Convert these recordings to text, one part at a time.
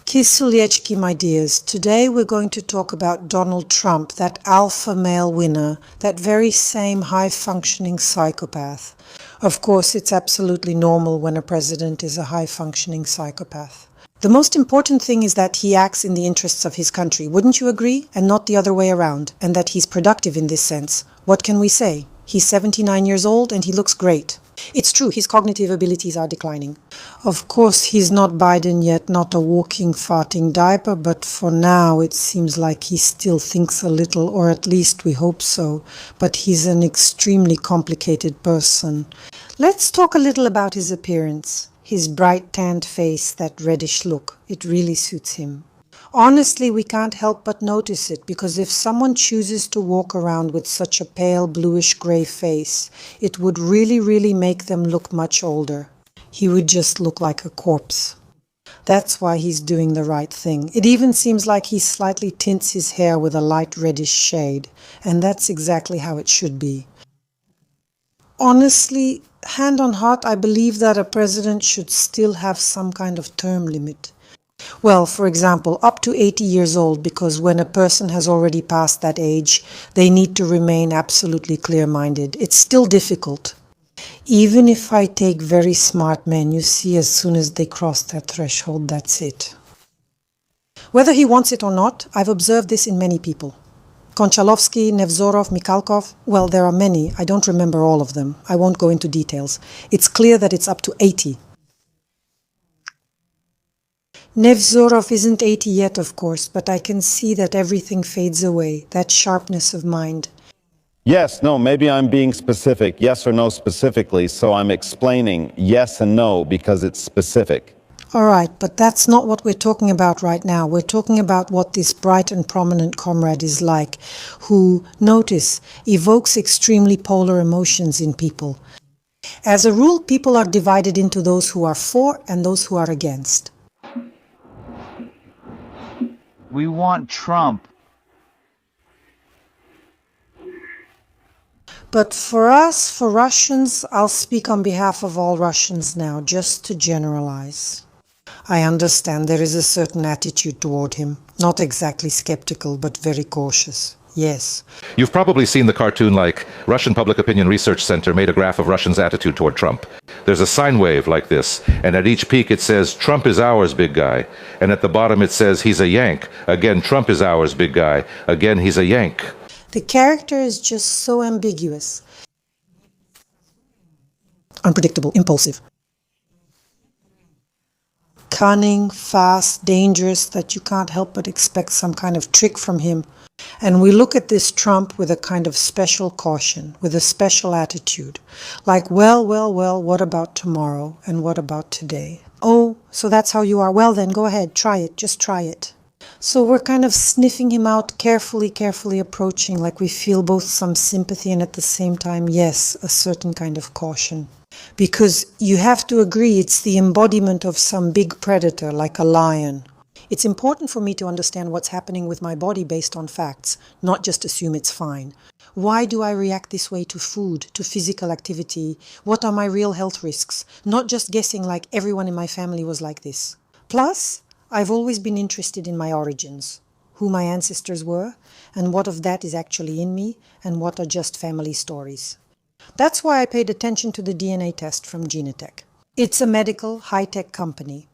Kisuliechki, my dears, today we're going to talk about Donald Trump, that alpha male winner, that very same high-functioning psychopath. Of course, it's absolutely normal when a president is a high-functioning psychopath. The most important thing is that he acts in the interests of his country, wouldn't you agree? And not the other way around, and that he's productive in this sense. What can we say? He's 79 years old and he looks great. It's true, his cognitive abilities are declining. Of course, he's not Biden yet, not a walking, farting diaper, but for now it seems like he still thinks a little, or at least we hope so. But he's an extremely complicated person. Let's talk a little about his appearance. His bright tanned face, that reddish look, it really suits him. Honestly, we can't help but notice it, because if someone chooses to walk around with such a pale bluish-grey face, it would really make them look much older. He would just look like a corpse. That's why he's doing the right thing. It even seems like he slightly tints his hair with a light reddish shade, and that's exactly how it should be. Honestly, hand on heart, I believe that a president should still have some kind of term limit. Well, for example, up to 80 years old, because when a person has already passed that age, they need to remain absolutely clear-minded. It's still difficult. Even if I take very smart men, you see, as soon as they cross that threshold, that's it. Whether he wants it or not, I've observed this in many people. Konchalovsky, Nevzorov, Mikhalkov, well, there are many. I don't remember all of them. I won't go into details. It's clear that it's up to 80. Nevzorov isn't 80 yet, of course, but I can see that everything fades away, that sharpness of mind. Yes, no, maybe I'm being specific, yes or no specifically, so I'm explaining yes and no because it's specific. All right, but that's not what we're talking about right now. We're talking about what this bright and prominent comrade is like, who, notice, evokes extremely polar emotions in people. As a rule, people are divided into those who are for and those who are against. We want Trump. But for us, for Russians, I'll speak on behalf of all Russians now, just to generalize. I understand there is a certain attitude toward him, not exactly skeptical, but very cautious. Yes. You've probably seen the cartoon like Russian Public Opinion Research Center made a graph of Russians' attitude toward Trump. There's a sine wave like this, and at each peak it says, Trump is ours, big guy. And at the bottom it says, he's a Yank. Again, Trump is ours, big guy. Again, he's a Yank. The character is just so ambiguous. Unpredictable, impulsive. Cunning, fast, dangerous, that you can't help but expect some kind of trick from him. And we look at this Trump with a kind of special caution, with a special attitude. Like, well, what about tomorrow? And what about today? Oh, so that's how you are. Well then, go ahead, try it, just try it. So we're kind of sniffing him out, carefully approaching, like we feel both some sympathy and at the same time, yes, a certain kind of caution. Because you have to agree, it's the embodiment of some big predator, like a lion. It's important for me to understand what's happening with my body based on facts, not just assume it's fine. Why do I react this way to food, to physical activity? What are my real health risks? Not just guessing like everyone in my family was like this. Plus, I've always been interested in my origins, who my ancestors were, and what of that is actually in me, and what are just family stories. That's why I paid attention to the DNA test from Genetech. It's a medical, high-tech company.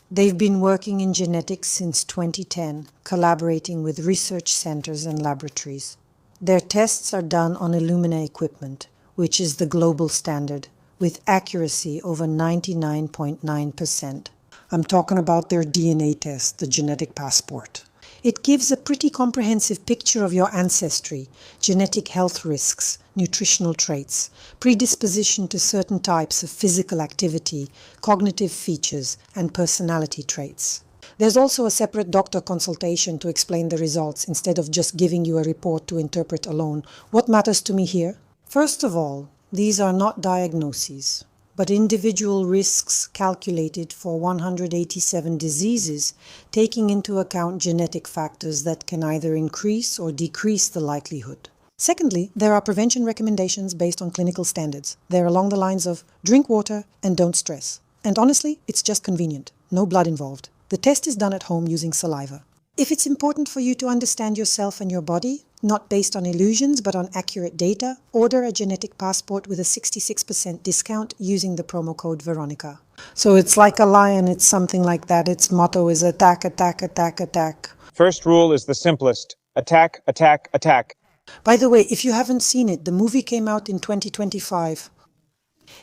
They've been working in genetics since 2010, collaborating with research centers and laboratories. Their tests are done on Illumina equipment, which is the global standard, with accuracy over 99.9%. I'm talking about their DNA test, the genetic passport. It gives a pretty comprehensive picture of your ancestry, genetic health risks, nutritional traits, predisposition to certain types of physical activity, cognitive features, and personality traits. There's also a separate doctor consultation to explain the results instead of just giving you a report to interpret alone. What matters to me here? First of all, these are not diagnoses, but individual risks calculated for 187 diseases, taking into account genetic factors that can either increase or decrease the likelihood. Secondly, there are prevention recommendations based on clinical standards. They're along the lines of drink water and don't stress. And honestly, it's just convenient. No blood involved. The test is done at home using saliva. If it's important for you to understand yourself and your body, not based on illusions but on accurate data, order a genetic passport with a 66% discount using the promo code Veronica. So it's like a lion, it's something like that. Its motto is attack, attack, attack, attack. First rule is the simplest. Attack, attack, attack. By the way, if you haven't seen it, the movie came out in 2025.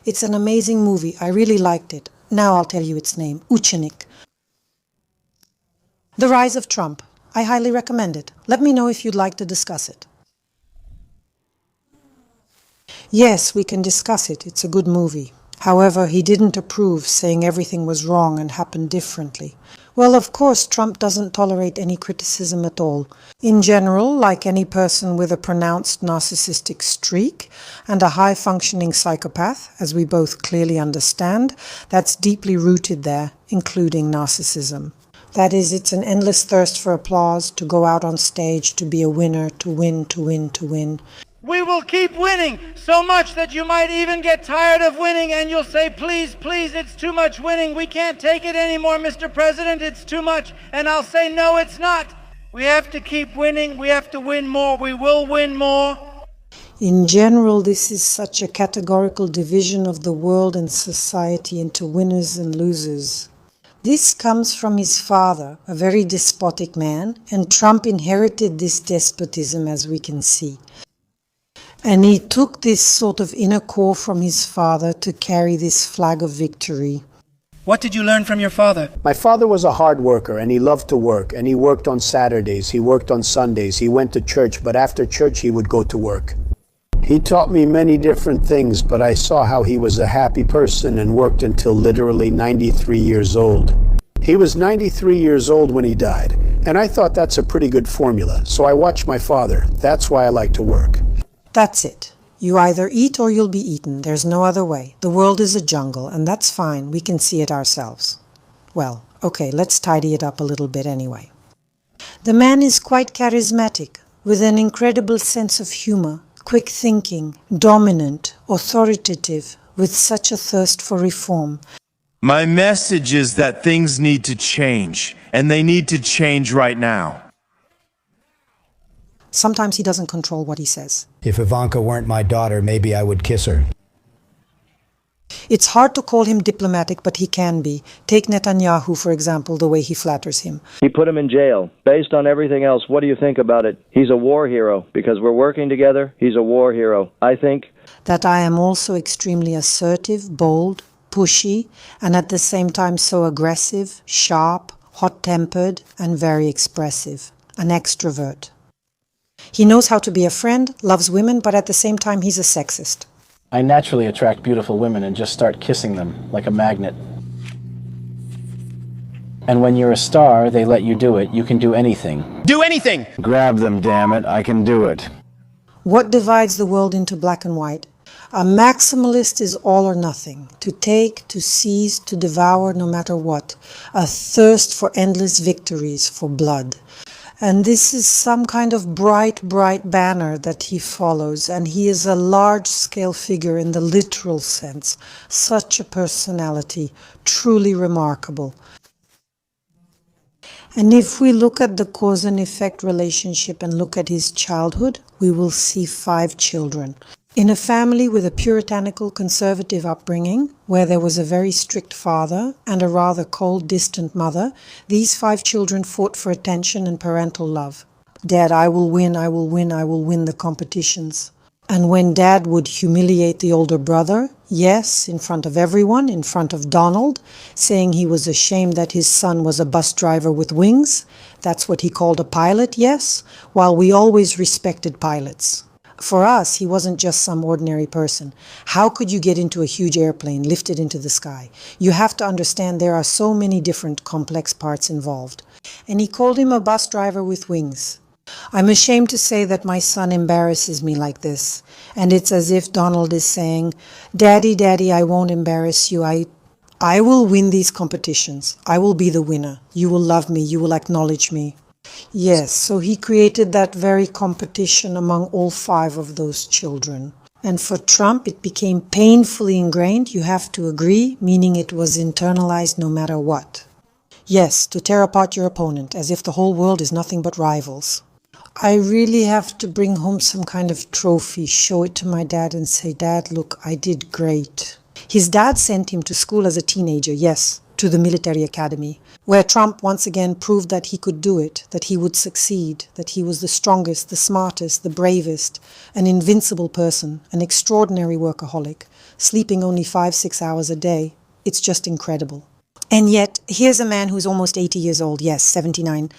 It's an amazing movie. I really liked it. Now I'll tell you its name. Uchenik. The Rise of Trump. I highly recommend it. Let me know if you'd like to discuss it. Yes, we can discuss it. It's a good movie. However, he didn't approve, saying everything was wrong and happened differently. Well, of course, Trump doesn't tolerate any criticism at all. In general, like any person with a pronounced narcissistic streak and a high-functioning psychopath, as we both clearly understand, that's deeply rooted there, including narcissism. That is, it's an endless thirst for applause, to go out on stage, to be a winner, to win, to win, to win. We will keep winning so much that you might even get tired of winning and you'll say, please, please, it's too much winning. We can't take it anymore, Mr. President. It's too much. And I'll say, no, it's not. We have to keep winning. We have to win more. We will win more. In general, this is such a categorical division of the world and society into winners and losers. This comes from his father, a very despotic man, and Trump inherited this despotism, as we can see. And he took this sort of inner core from his father to carry this flag of victory. What did you learn from your father? My father was a hard worker, and he loved to work, and he worked on Saturdays, he worked on Sundays, he went to church, but after church he would go to work. He taught me many different things, but I saw how he was a happy person and worked until literally 93 years old. He was 93 years old when he died, and I thought that's a pretty good formula, so I watched my father. That's why I like to work. That's it. You either eat or you'll be eaten. There's no other way. The world is a jungle, and that's fine. We can see it ourselves. Well, okay, let's tidy it up a little bit anyway. The man is quite charismatic, with an incredible sense of humor, quick thinking, dominant, authoritative, with such a thirst for reform. My message is that things need to change, and they need to change right now. Sometimes he doesn't control what he says. If Ivanka weren't my daughter, maybe I would kiss her. It's hard to call him diplomatic, but he can be. Take Netanyahu, for example, the way he flatters him. He put him in jail. Based on everything else, what do you think about it? He's a war hero. Because we're working together, he's a war hero. I think that I am also extremely assertive, bold, pushy, and at the same time so aggressive, sharp, hot-tempered, and very expressive. An extrovert. He knows how to be a friend, loves women, but at the same time he's a sexist. I naturally attract beautiful women and just start kissing them like a magnet. And when you're a star, they let you do it. You can do anything. Do anything! grab them, damn it. I can do it. What divides the world into black and white? A maximalist is all or nothing. To take, to seize, to devour no matter what. A thirst for endless victories, for blood. And this is some kind of bright, bright banner that he follows, and he is a large-scale figure in the literal sense. Such a personality, truly remarkable. And if we look at the cause and effect relationship and look at his childhood, we will see 5 children. In a family with a puritanical conservative upbringing, where there was a very strict father and a rather cold, distant mother, these 5 children fought for attention and parental love. Dad, I will win, I will win, I will win the competitions. And when Dad would humiliate the older brother, yes, in front of everyone, in front of Donald, saying he was ashamed that his son was a bus driver with wings, that's what he called a pilot, yes, while we always respected pilots. For us, he wasn't just some ordinary person. How could you get into a huge airplane, lift it into the sky? You have to understand there are so many different complex parts involved. And he called him a bus driver with wings. I'm ashamed to say that my son embarrasses me like this. And it's as if Donald is saying, Daddy, Daddy, I won't embarrass you. I will win these competitions. I will be the winner. You will love me. You will acknowledge me. Yes, so he created that very competition among all 5 of those children. And for Trump, it became painfully ingrained, you have to agree, meaning it was internalized no matter what. Yes, to tear apart your opponent, as if the whole world is nothing but rivals. I really have to bring home some kind of trophy, show it to my dad and say, Dad, look, I did great. His dad sent him to school as a teenager, yes, to the military academy, where Trump once again proved that he could do it, that he would succeed, that he was the strongest, the smartest, the bravest, an invincible person, an extraordinary workaholic, sleeping only 5-6 hours a day. It's just incredible. And yet, here's a man who's almost 80 years old, yes, 79.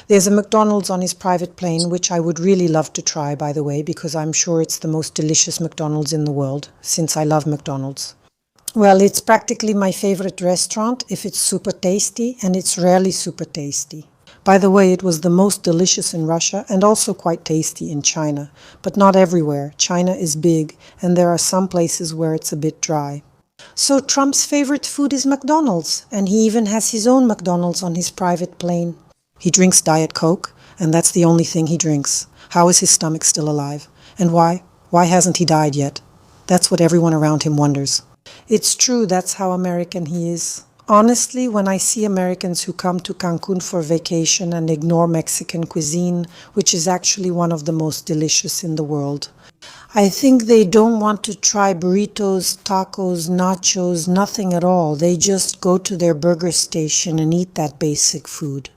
There's a McDonald's on his private plane, which I would really love to try, by the way, because I'm sure it's the most delicious McDonald's in the world, since I love McDonald's. Well, it's practically my favorite restaurant if it's super tasty, and it's rarely super tasty. By the way, it was the most delicious in Russia and also quite tasty in China, but not everywhere. China is big, and there are some places where it's a bit dry. So Trump's favorite food is McDonald's, and he even has his own McDonald's on his private plane. He drinks Diet Coke, and that's the only thing he drinks. How is his stomach still alive? And why? Why hasn't he died yet? That's what everyone around him wonders. It's true, that's how American he is. Honestly, when I see Americans who come to Cancun for vacation and ignore Mexican cuisine, which is actually one of the most delicious in the world, I think they don't want to try burritos, tacos, nachos, nothing at all. They just go to their burger station and eat that basic food.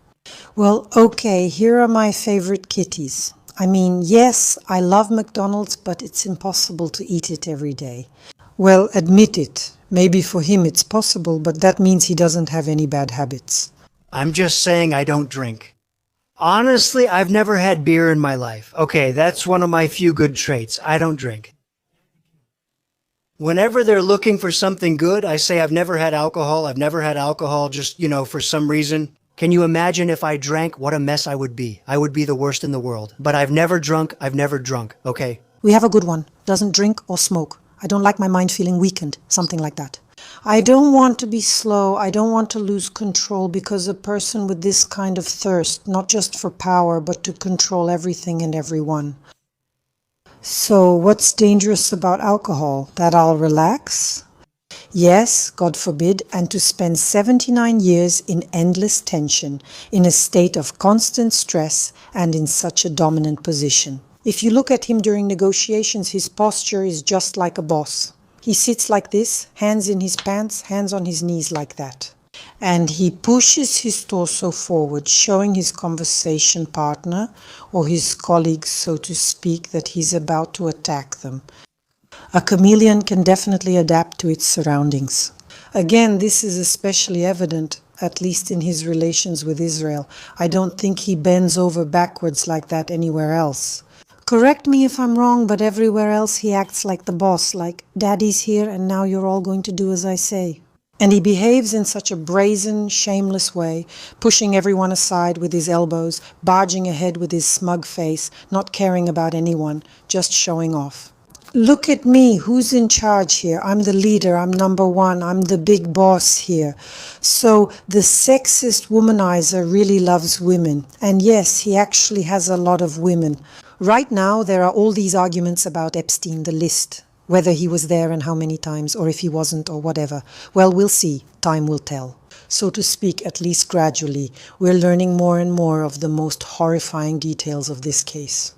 Well, okay, here are my favorite kitties. I mean, yes, I love McDonald's, but it's impossible to eat it every day. Well, admit it. Maybe for him it's possible, but that means he doesn't have any bad habits. I'm just saying I don't drink. Honestly, I've never had beer in my life. Okay, that's one of my few good traits. I don't drink. Whenever they're looking for something good, I say I've never had alcohol. I've never had alcohol just, for some reason. Can you imagine if I drank, what a mess I would be? I would be the worst in the world. But I've never drunk, okay? We have a good one. Doesn't drink or smoke. I don't like my mind feeling weakened, something like that. I don't want to be slow. I don't want to lose control, because a person with this kind of thirst, not just for power, but to control everything and everyone. So what's dangerous about alcohol? That I'll relax? Yes, God forbid, and to spend 79 years in endless tension, in a state of constant stress, and in such a dominant position. If you look at him during negotiations, his posture is just like a boss. He sits like this, hands in his pants, hands on his knees like that. And he pushes his torso forward, showing his conversation partner, or his colleagues, so to speak, that he's about to attack them. A chameleon can definitely adapt to its surroundings. Again, this is especially evident, at least in his relations with Israel. I don't think he bends over backwards like that anywhere else. Correct me if I'm wrong, but everywhere else he acts like the boss, like, Daddy's here and now you're all going to do as I say. And he behaves in such a brazen, shameless way, pushing everyone aside with his elbows, barging ahead with his smug face, not caring about anyone, just showing off. Look at me, who's in charge here? I'm the leader, I'm number one, I'm the big boss here. So the sexist womanizer really loves women. And yes, he actually has a lot of women. Right now, there are all these arguments about Epstein, the list, whether he was there and how many times, or if he wasn't, or whatever. Well, we'll see. Time will tell. So to speak, at least gradually, we're learning more and more of the most horrifying details of this case.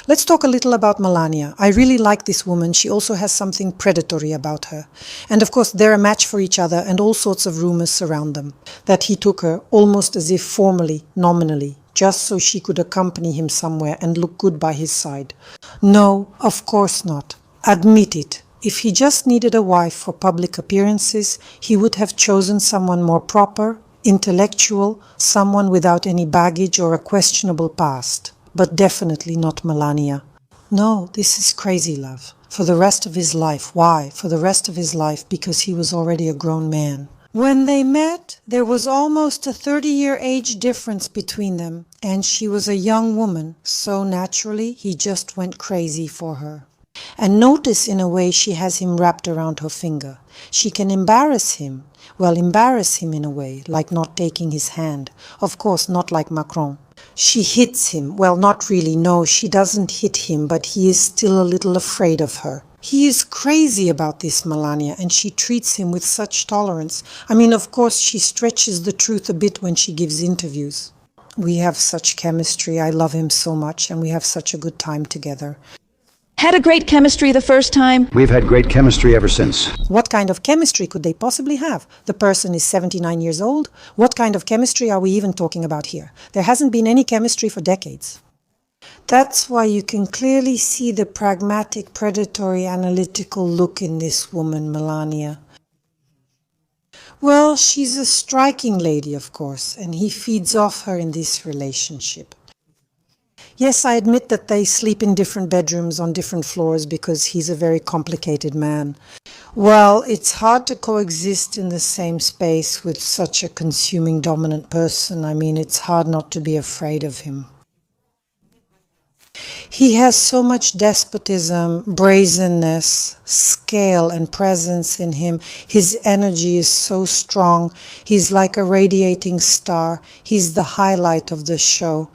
Let's talk a little about Melania. I really like this woman. She also has something predatory about her. And of course, they're a match for each other, and all sorts of rumors surround them. That he took her almost as if formally, nominally, just so she could accompany him somewhere and look good by his side. No, of course not. Admit it. If he just needed a wife for public appearances, he would have chosen someone more proper, intellectual, someone without any baggage or a questionable past. But definitely not Melania. No, this is crazy love. For the rest of his life. Why? For the rest of his life, because he was already a grown man. When they met, there was almost a 30-year age difference between them, and she was a young woman, so naturally he just went crazy for her. And notice in a way she has him wrapped around her finger. She can embarrass him. Well, embarrass him in a way, like not taking his hand. Of course, not like Macron. She hits him. Well, not really, no, she doesn't hit him, but he is still a little afraid of her. He is crazy about this Melania, and she treats him with such tolerance. I mean, of course, she stretches the truth a bit when she gives interviews. We have such chemistry. I love him so much, and we have such a good time together. Had a great chemistry the first time. We've had great chemistry ever since. What kind of chemistry could they possibly have? The person is 79 years old. What kind of chemistry are we even talking about here? There hasn't been any chemistry for decades. That's why you can clearly see the pragmatic, predatory, analytical look in this woman, Melania. Well, she's a striking lady, of course, and he feeds off her in this relationship. Yes, I admit that they sleep in different bedrooms on different floors because he's a very complicated man. Well, it's hard to coexist in the same space with such a consuming dominant person. I mean, it's hard not to be afraid of him. He has so much despotism, brazenness, scale and presence in him. His energy is so strong. He's like a radiating star. He's the highlight of the show.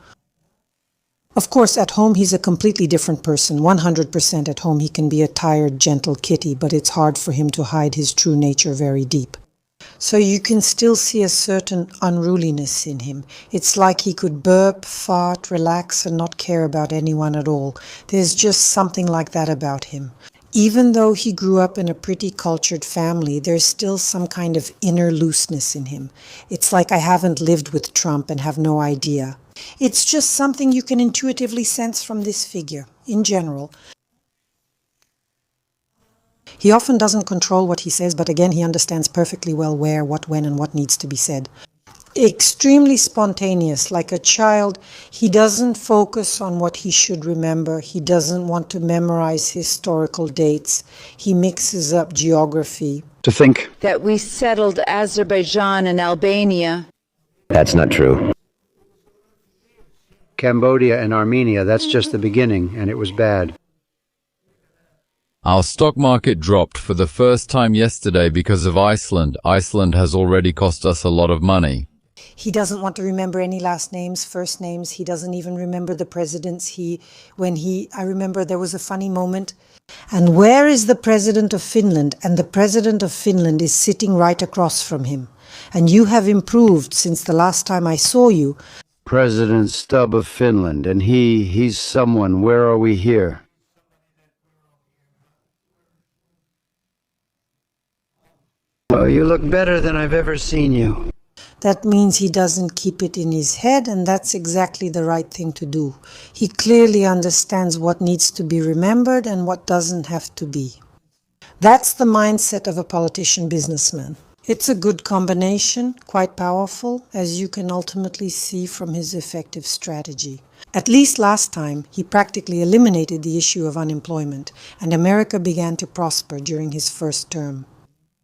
Of course, at home he's a completely different person. 100% at home he can be a tired, gentle kitty, but it's hard for him to hide his true nature very deep. So you can still see a certain unruliness in him. It's like he could burp, fart, relax, and not care about anyone at all. There's just something like that about him. Even though he grew up in a pretty cultured family, there's still some kind of inner looseness in him. It's like I haven't lived with Trump and have no idea. It's just something you can intuitively sense from this figure, in general. He often doesn't control what he says, but again, he understands perfectly well where, what, when, and what needs to be said. Extremely spontaneous, like a child. He doesn't focus on what he should remember. He doesn't want to memorize historical dates. He mixes up geography. To think That we settled Azerbaijan and Albania. that's not true. Cambodia and Armenia, that's just the beginning, and it was bad. Our stock market dropped for the first time yesterday because of Iceland. Iceland has already cost us a lot of money. He doesn't want to remember any last names, first names. He doesn't even remember the presidents. I remember there was a funny moment. And where is the president of Finland? And the president of Finland is sitting right across from him. And you have improved since the last time I saw you. President Stubb of Finland, and he's someone. Where are we here? Oh, you look better than I've ever seen you. That means he doesn't keep it in his head, and that's exactly the right thing to do. He clearly understands what needs to be remembered and what doesn't have to be. That's the mindset of a politician businessman. It's a good combination, quite powerful, as you can ultimately see from his effective strategy. At least last time, he practically eliminated the issue of unemployment, and America began to prosper during his first term.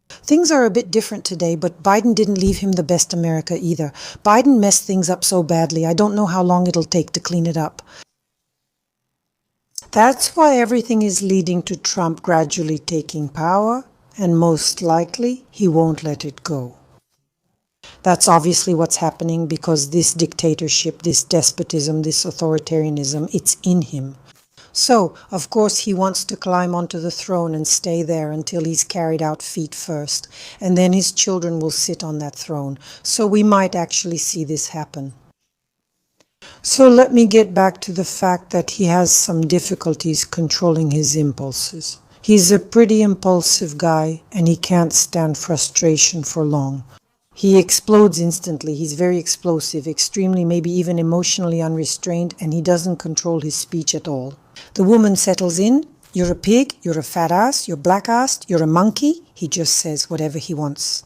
Things are a bit different today, but Biden didn't leave him the best America either. Biden messed things up so badly, I don't know how long it'll take to clean it up. That's why everything is leading to Trump gradually taking power, and most likely he won't let it go. That's obviously what's happening because this dictatorship, this despotism, this authoritarianism, it's in him. So, of course, he wants to climb onto the throne and stay there until he's carried out feet first, and then his children will sit on that throne. So we might actually see this happen. So let me get back to the fact that he has some difficulties controlling his impulses. He's a pretty impulsive guy, and he can't stand frustration for long. He explodes instantly. He's very explosive, extremely, maybe even emotionally unrestrained, and he doesn't control his speech at all. The woman settles in. You're a pig, you're a fat ass, you're black-assed, you're a monkey. He just says whatever he wants.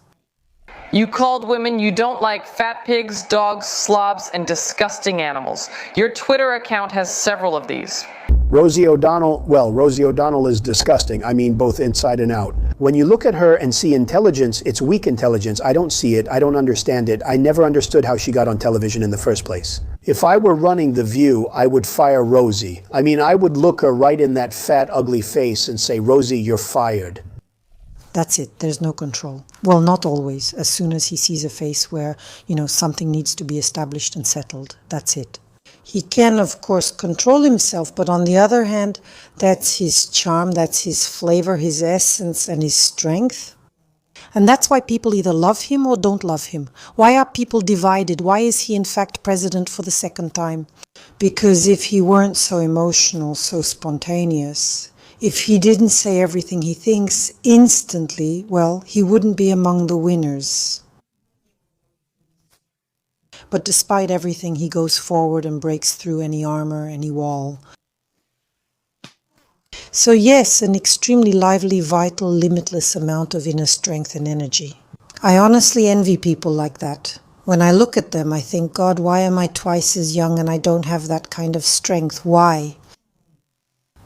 You called women you don't like fat pigs, dogs, slobs, and disgusting animals. Your Twitter account has several of these. Rosie O'Donnell is disgusting. I mean, both inside and out. When you look at her and see intelligence, it's weak intelligence. I don't see it. I don't understand it. I never understood how she got on television in the first place. If I were running The View, I would fire Rosie. I mean, I would look her right in that fat, ugly face and say, Rosie, you're fired. That's it. There's no control. Well, not always. As soon as he sees a face where, something needs to be established and settled, that's it. He can, of course, control himself, but on the other hand, that's his charm, that's his flavor, his essence, and his strength. And that's why people either love him or don't love him. Why are people divided? Why is he in fact president for the second time? Because if he weren't so emotional, so spontaneous, if he didn't say everything he thinks instantly, well, he wouldn't be among the winners. But despite everything, he goes forward and breaks through any armor, any wall. So yes, an extremely lively, vital, limitless amount of inner strength and energy. I honestly envy people like that. When I look at them, I think, God, why am I twice as young and I don't have that kind of strength? Why?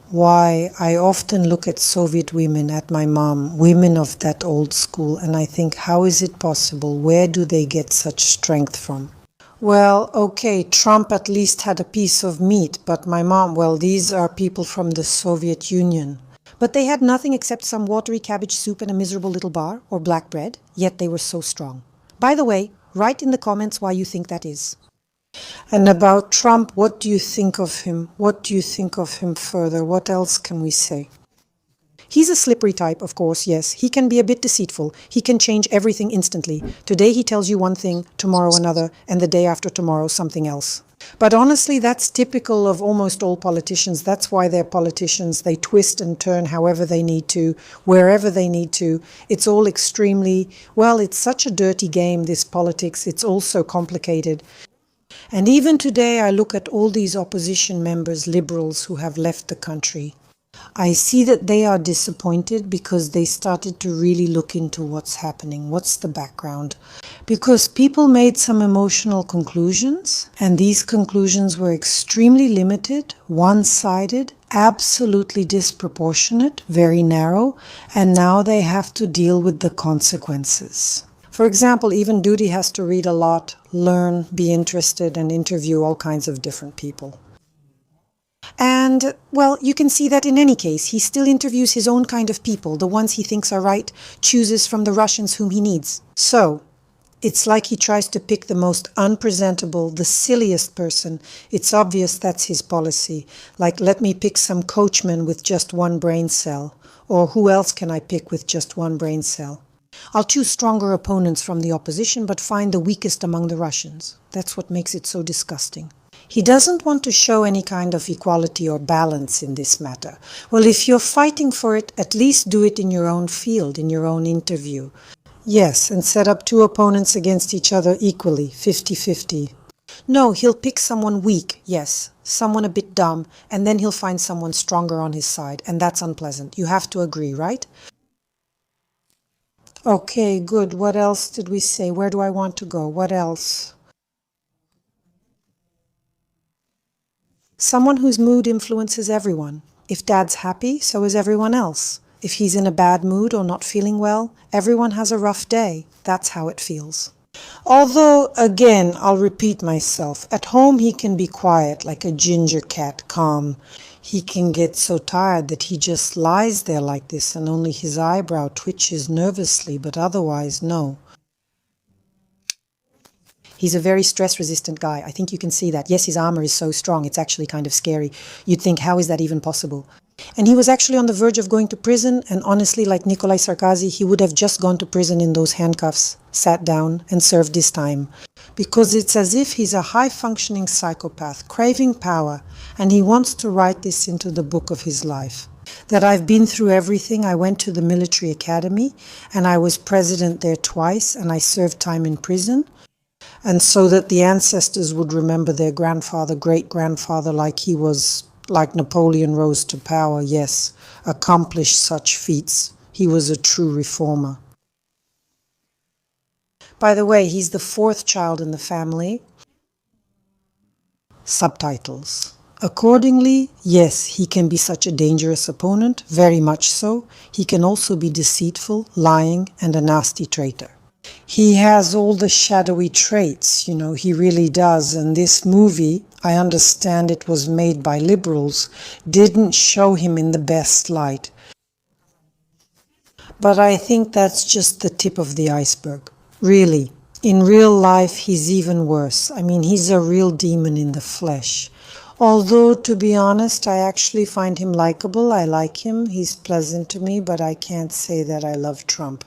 Why? I often look at Soviet women, at my mom, women of that old school, and I think, how is it possible? Where do they get such strength from? Well, okay, Trump at least had a piece of meat, but my mom, well, these are people from the Soviet Union. But they had nothing except some watery cabbage soup and a miserable little bar, or black bread, yet they were so strong. By the way, write in the comments why you think that is. And about Trump, what do you think of him? What do you think of him further? What else can we say? He's a slippery type, of course, yes. He can be a bit deceitful. He can change everything instantly. Today he tells you one thing, tomorrow another, and the day after tomorrow something else. But honestly, that's typical of almost all politicians. That's why they're politicians. They twist and turn however they need to, wherever they need to. It's all extremely, well, it's such a dirty game, this politics. It's all so complicated. And even today I look at all these opposition members, liberals, who have left the country. I see that they are disappointed because they started to really look into what's happening, what's the background. Because people made some emotional conclusions, and these conclusions were extremely limited, one-sided, absolutely disproportionate, very narrow, and now they have to deal with the consequences. For example, even Dudi has to read a lot, learn, be interested, and interview all kinds of different people. And, well, you can see that in any case, he still interviews his own kind of people, the ones he thinks are right, chooses from the Russians whom he needs. So, it's like he tries to pick the most unpresentable, the silliest person. It's obvious that's his policy. Like, let me pick some coachman with just one brain cell. Or who else can I pick with just one brain cell? I'll choose stronger opponents from the opposition, but find the weakest among the Russians. That's what makes it so disgusting. He doesn't want to show any kind of equality or balance in this matter. Well, if you're fighting for it, at least do it in your own field, in your own interview. Yes, and set up two opponents against each other equally, 50-50. No, he'll pick someone weak, yes, someone a bit dumb, and then he'll find someone stronger on his side, and that's unpleasant. You have to agree, right? Okay, good. What else did we say? Where do I want to go? What else? Someone whose mood influences everyone. If Dad's happy, so is everyone else. If he's in a bad mood or not feeling well, everyone has a rough day. That's how it feels. Although, again, I'll repeat myself. At home he can be quiet, like a ginger cat, calm. He can get so tired that he just lies there like this and only his eyebrow twitches nervously, but otherwise, no. He's a very stress-resistant guy. I think you can see that. Yes, his armor is so strong, it's actually kind of scary. You'd think, how is that even possible? And he was actually on the verge of going to prison, and honestly, like Nikolai Sarkozy, he would have just gone to prison in those handcuffs, sat down, and served his time. Because it's as if he's a high-functioning psychopath, craving power, and he wants to write this into the book of his life. That I've been through everything. I went to the military academy, and I was president there twice, and I served time in prison. And so that the ancestors would remember their grandfather, great-grandfather, like he was, like Napoleon rose to power, yes, accomplished such feats. He was a true reformer. By the way, he's the fourth child in the family. Subtitles. Accordingly, yes, he can be such a dangerous opponent, very much so. He can also be deceitful, lying, and a nasty traitor. He has all the shadowy traits, he really does. And this movie, I understand it was made by liberals, didn't show him in the best light. But I think that's just the tip of the iceberg. Really, In real life, he's even worse. I mean, he's a real demon in the flesh. Although, to be honest, I actually find him likable. I like him. He's pleasant to me, but I can't say that I love Trump.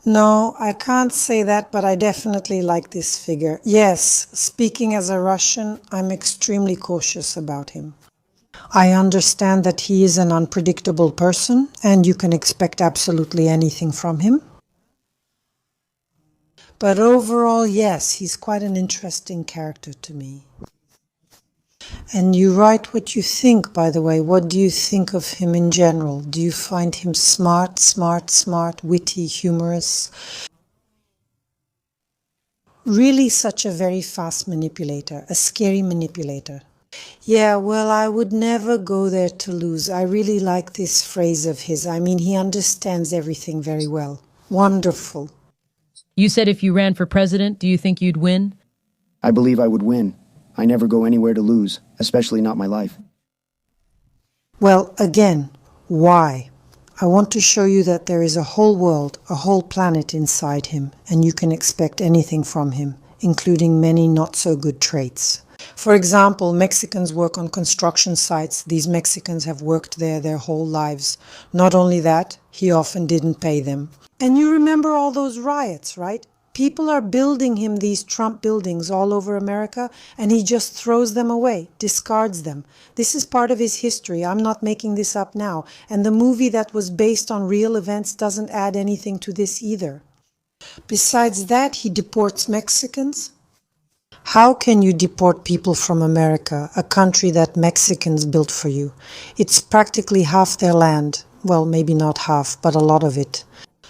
No, I can't say that, but I definitely like this figure. Yes, speaking as a Russian, I'm extremely cautious about him. I understand that he is an unpredictable person, and you can expect absolutely anything from him. But overall, yes, he's quite an interesting character to me. And you write what you think, by the way. What do you think of him in general? Do you find him smart, witty, humorous? Really such a very fast manipulator, a scary manipulator. Yeah, well, I would never go there to lose. I really like this phrase of his. I mean, he understands everything very well. Wonderful. You said if you ran for president, do you think you'd win? I believe I would win. I never go anywhere to lose, especially not my life. Well, again, why? I want to show you that there is a whole world, a whole planet inside him, and you can expect anything from him, including many not so good traits. For example, Mexicans work on construction sites. These Mexicans have worked there their whole lives. Not only that, he often didn't pay them. And you remember all those riots, right? People are building him these Trump buildings all over America, and he just throws them away, discards them. This is part of his history. I'm not making this up now. And the movie that was based on real events doesn't add anything to this either. Besides that, he deports Mexicans. How can you deport people from America, a country that Mexicans built for you? It's practically half their land. Well, maybe not half, but a lot of it.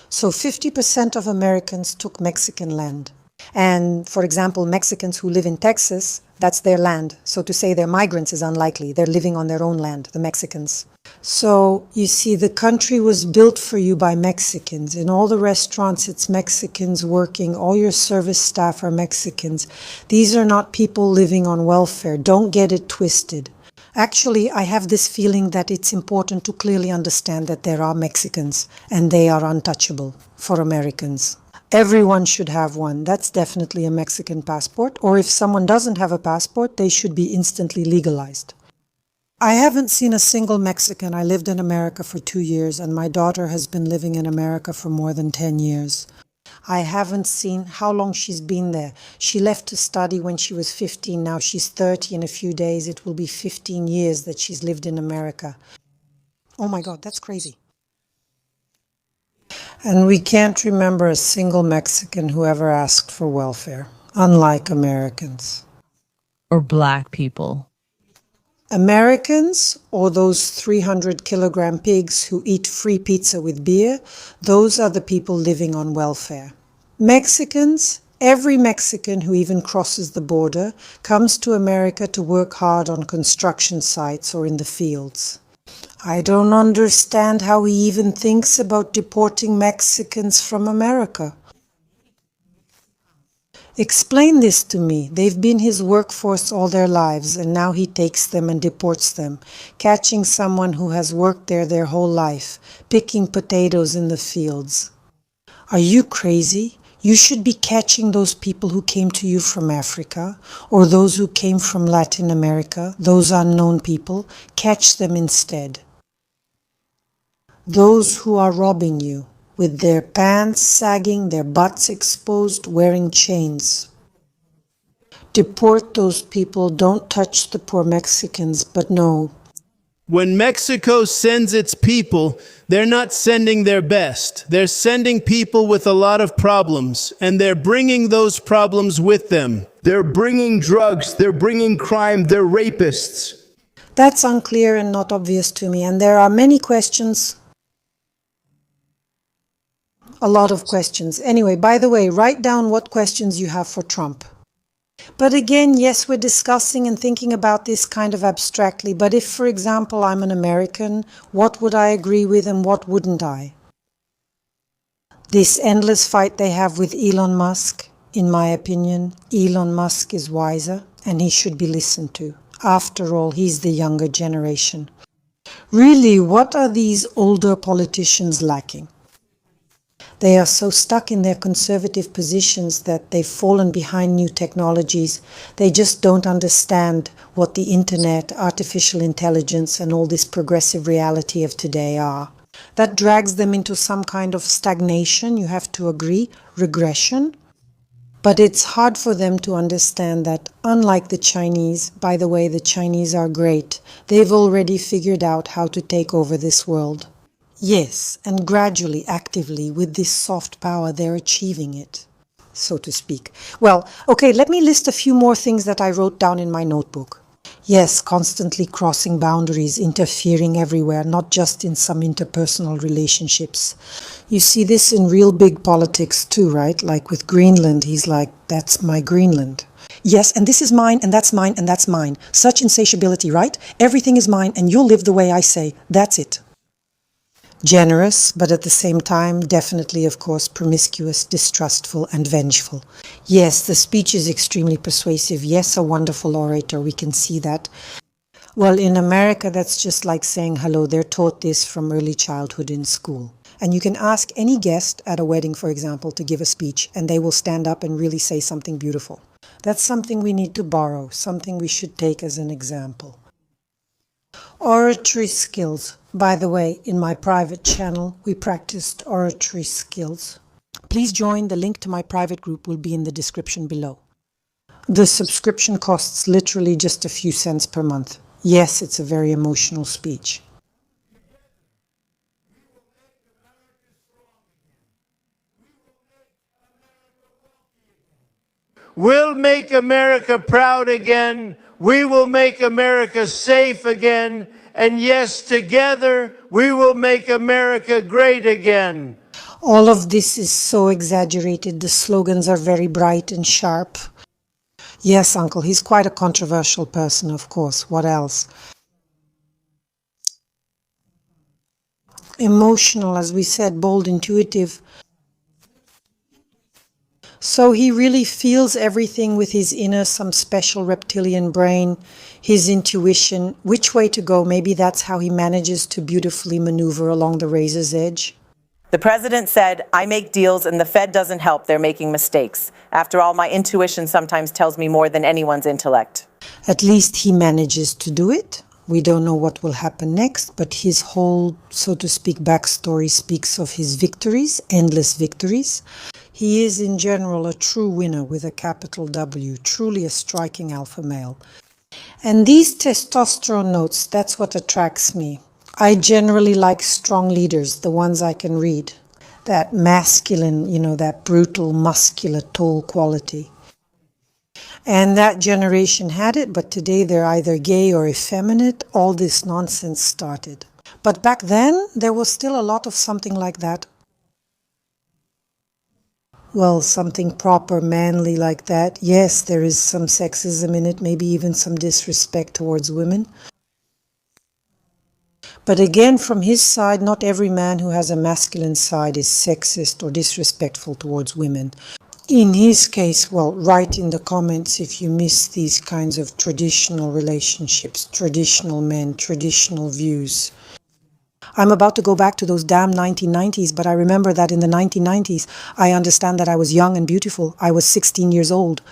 So 50% of Americans took Mexican land. And, for example, Mexicans who live in Texas, that's their land. So to say they're migrants is unlikely. They're living on their own land, the Mexicans. So, you see, the country was built for you by Mexicans. In all the restaurants, it's Mexicans working. All your service staff are Mexicans. These are not people living on welfare. Don't get it twisted. Actually, I have this feeling that it's important to clearly understand that there are Mexicans and they are untouchable for Americans. Everyone should have one. That's definitely a Mexican passport. Or if someone doesn't have a passport, they should be instantly legalized. I haven't seen a single Mexican. I lived in America for 2 years, and my daughter has been living in America for more than 10 years. I haven't seen how long she's been there. She left to study when she was 15. Now she's 30 in a few days. It will be 15 years that she's lived in America. Oh my God, that's crazy. And we can't remember a single Mexican who ever asked for welfare, unlike Americans. Or black people. Americans, or those 300-kilogram pigs who eat free pizza with beer, those are the people living on welfare. Mexicans, every Mexican who even crosses the border, comes to America to work hard on construction sites or in the fields. I don't understand how he even thinks about deporting Mexicans from America. Explain this to me. They've been his workforce all their lives, and now he takes them and deports them, catching someone who has worked there their whole life, picking potatoes in the fields. Are you crazy? You should be catching those people who came to you from Africa, or those who came from Latin America, those unknown people. Catch them instead. Those who are robbing you, with their pants sagging, their butts exposed, wearing chains. Deport those people. Don't touch the poor Mexicans, but no. When Mexico sends its people, they're not sending their best. They're sending people with a lot of problems, and they're bringing those problems with them. They're bringing drugs, they're bringing crime, they're rapists. That's unclear and not obvious to me, and there are many questions. A lot of questions. Anyway, by the way, write down what questions you have for Trump. But again, yes, we're discussing and thinking about this kind of abstractly, but if, for example, I'm an American, what would I agree with and what wouldn't I? This endless fight they have with Elon Musk, in my opinion, Elon Musk is wiser and he should be listened to. After all, he's the younger generation. Really, what are these older politicians lacking? They are so stuck in their conservative positions that they've fallen behind new technologies. They just don't understand what the internet, artificial intelligence, and all this progressive reality of today are. That drags them into some kind of stagnation, you have to agree, regression. But it's hard for them to understand that, unlike the Chinese, by the way, the Chinese are great, they've already figured out how to take over this world. Yes, and gradually, actively, with this soft power, they're achieving it, so to speak. Well, okay, let me list a few more things that I wrote down in my notebook. Yes, constantly crossing boundaries, interfering everywhere, not just in some interpersonal relationships. You see this in real big politics too, right? Like with Greenland, he's like, that's my Greenland. Yes, and this is mine, and that's mine, and that's mine. Such insatiability, right? Everything is mine, and you'll live the way I say. That's it. Generous, but at the same time, definitely, of course, promiscuous, distrustful, and vengeful. Yes, the speech is extremely persuasive. Yes, a wonderful orator, we can see that. Well, in America, that's just like saying hello. They're taught this from early childhood in school. And you can ask any guest at a wedding, for example, to give a speech, and they will stand up and really say something beautiful. That's something we need to borrow, something we should take as an example. Oratory skills. By the way, in my private channel, we practiced oratory skills. Please join. The link to my private group will be in the description below. The subscription costs literally just a few cents per month. Yes, it's a very emotional speech. We'll make America proud again. We will make America safe again. And yes, together, we will make America great again. All of this is so exaggerated. The slogans are very bright and sharp. Yes, Uncle, he's quite a controversial person, of course. What else? Emotional, as we said, bold, intuitive. So he really feels everything with his inner, some special reptilian brain, his intuition, which way to go. Maybe that's how he manages to beautifully maneuver along the razor's edge. The president said, I make deals and the Fed doesn't help. They're making mistakes. After all, my intuition sometimes tells me more than anyone's intellect. At least he manages to do it. We don't know what will happen next, but his whole, so to speak, backstory speaks of his victories, endless victories. He is in general a true winner with a capital W, truly a striking alpha male. And these testosterone notes, that's what attracts me. I generally like strong leaders, the ones I can read. That masculine, that brutal, muscular, tall quality. And that generation had it, but today they're either gay or effeminate. All this nonsense started. But back then, there was still a lot of something like that. Well, something proper, manly like that. Yes, there is some sexism in it, maybe even some disrespect towards women. But again, from his side, not every man who has a masculine side is sexist or disrespectful towards women. In his case, well, write in the comments if you miss these kinds of traditional relationships, traditional men, traditional views. I'm about to go back to those damn 1990s, but I remember that in the 1990s, I understand that I was young and beautiful. I was 16 years old.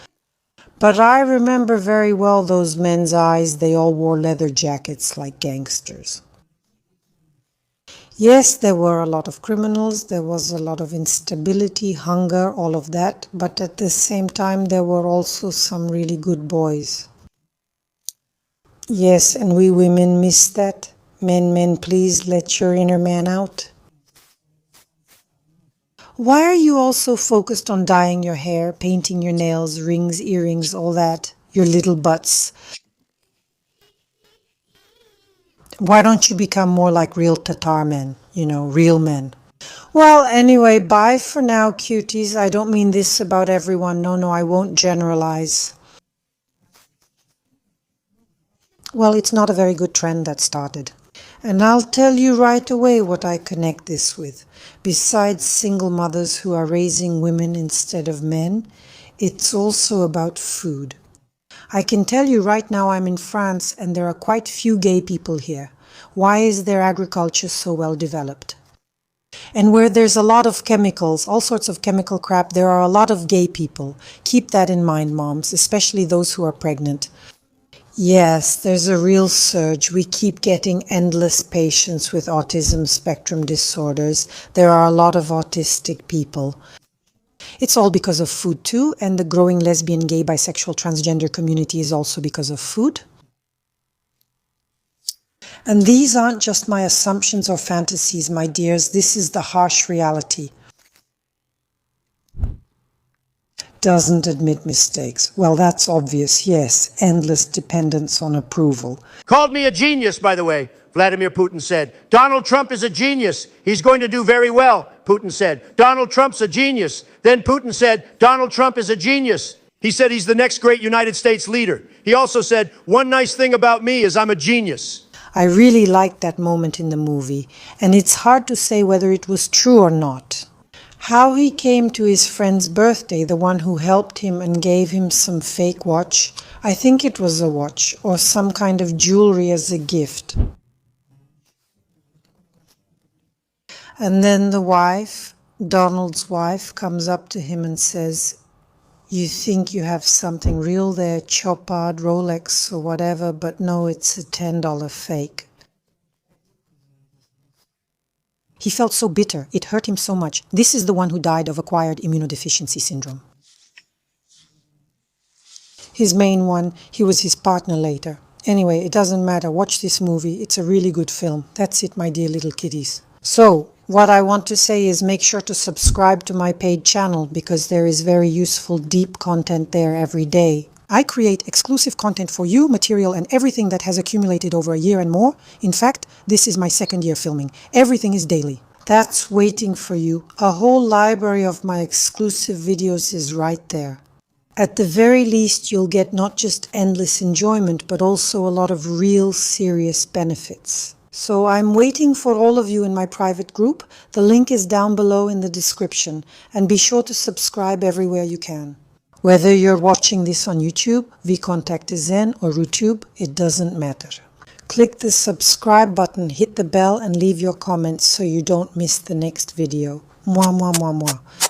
But I remember very well those men's eyes. They all wore leather jackets like gangsters. Yes, there were a lot of criminals. There was a lot of instability, hunger, all of that. But at the same time, there were also some really good boys. Yes, and we women miss that. Men, please let your inner man out. Why are you all so focused on dyeing your hair, painting your nails, rings, earrings, all that? Your little butts. Why don't you become more like real Tatar men? Real men. Well, anyway, bye for now, cuties. I don't mean this about everyone. No, I won't generalize. Well, it's not a very good trend that started. And I'll tell you right away what I connect this with. Besides single mothers who are raising women instead of men, it's also about food. I can tell you right now I'm in France and there are quite few gay people here. Why is their agriculture so well developed? And where there's a lot of chemicals, all sorts of chemical crap, there are a lot of gay people. Keep that in mind, moms, especially those who are pregnant. Yes, there's a real surge. We keep getting endless patients with autism spectrum disorders. There are a lot of autistic people. It's all because of food too, and the growing lesbian, gay, bisexual, transgender community is also because of food. And these aren't just my assumptions or fantasies, my dears. This is the harsh reality. Doesn't admit mistakes. Well, that's obvious, yes. Endless dependence on approval. Called me a genius, by the way, Vladimir Putin said. Donald Trump is a genius. He's going to do very well, Putin said. Donald Trump's a genius. Then Putin said, Donald Trump is a genius. He said he's the next great United States leader. He also said, one nice thing about me is I'm a genius. I really liked that moment in the movie, and it's hard to say whether it was true or not. How he came to his friend's birthday, the one who helped him and gave him some fake watch, I think it was a watch, or some kind of jewelry as a gift. And then the wife, Donald's wife, comes up to him and says, you think you have something real there, Chopard, Rolex or whatever, but no, it's a $10 fake. He felt so bitter. It hurt him so much. This is the one who died of acquired immunodeficiency syndrome. His main one, he was his partner later. Anyway, it doesn't matter. Watch this movie. It's a really good film. That's it, my dear little kiddies. So, what I want to say is make sure to subscribe to my paid channel because there is very useful, deep content there every day. I create exclusive content for you, material and everything that has accumulated over a year and more. In fact, this is my second year filming. Everything is daily. That's waiting for you. A whole library of my exclusive videos is right there. At the very least, you'll get not just endless enjoyment, but also a lot of real serious benefits. So I'm waiting for all of you in my private group. The link is down below in the description. And be sure to subscribe everywhere you can. Whether you're watching this on YouTube, VKontakteZen or YouTube, it doesn't matter. Click the subscribe button, hit the bell and leave your comments so you don't miss the next video. Mwah, mwah, mwah, mwah.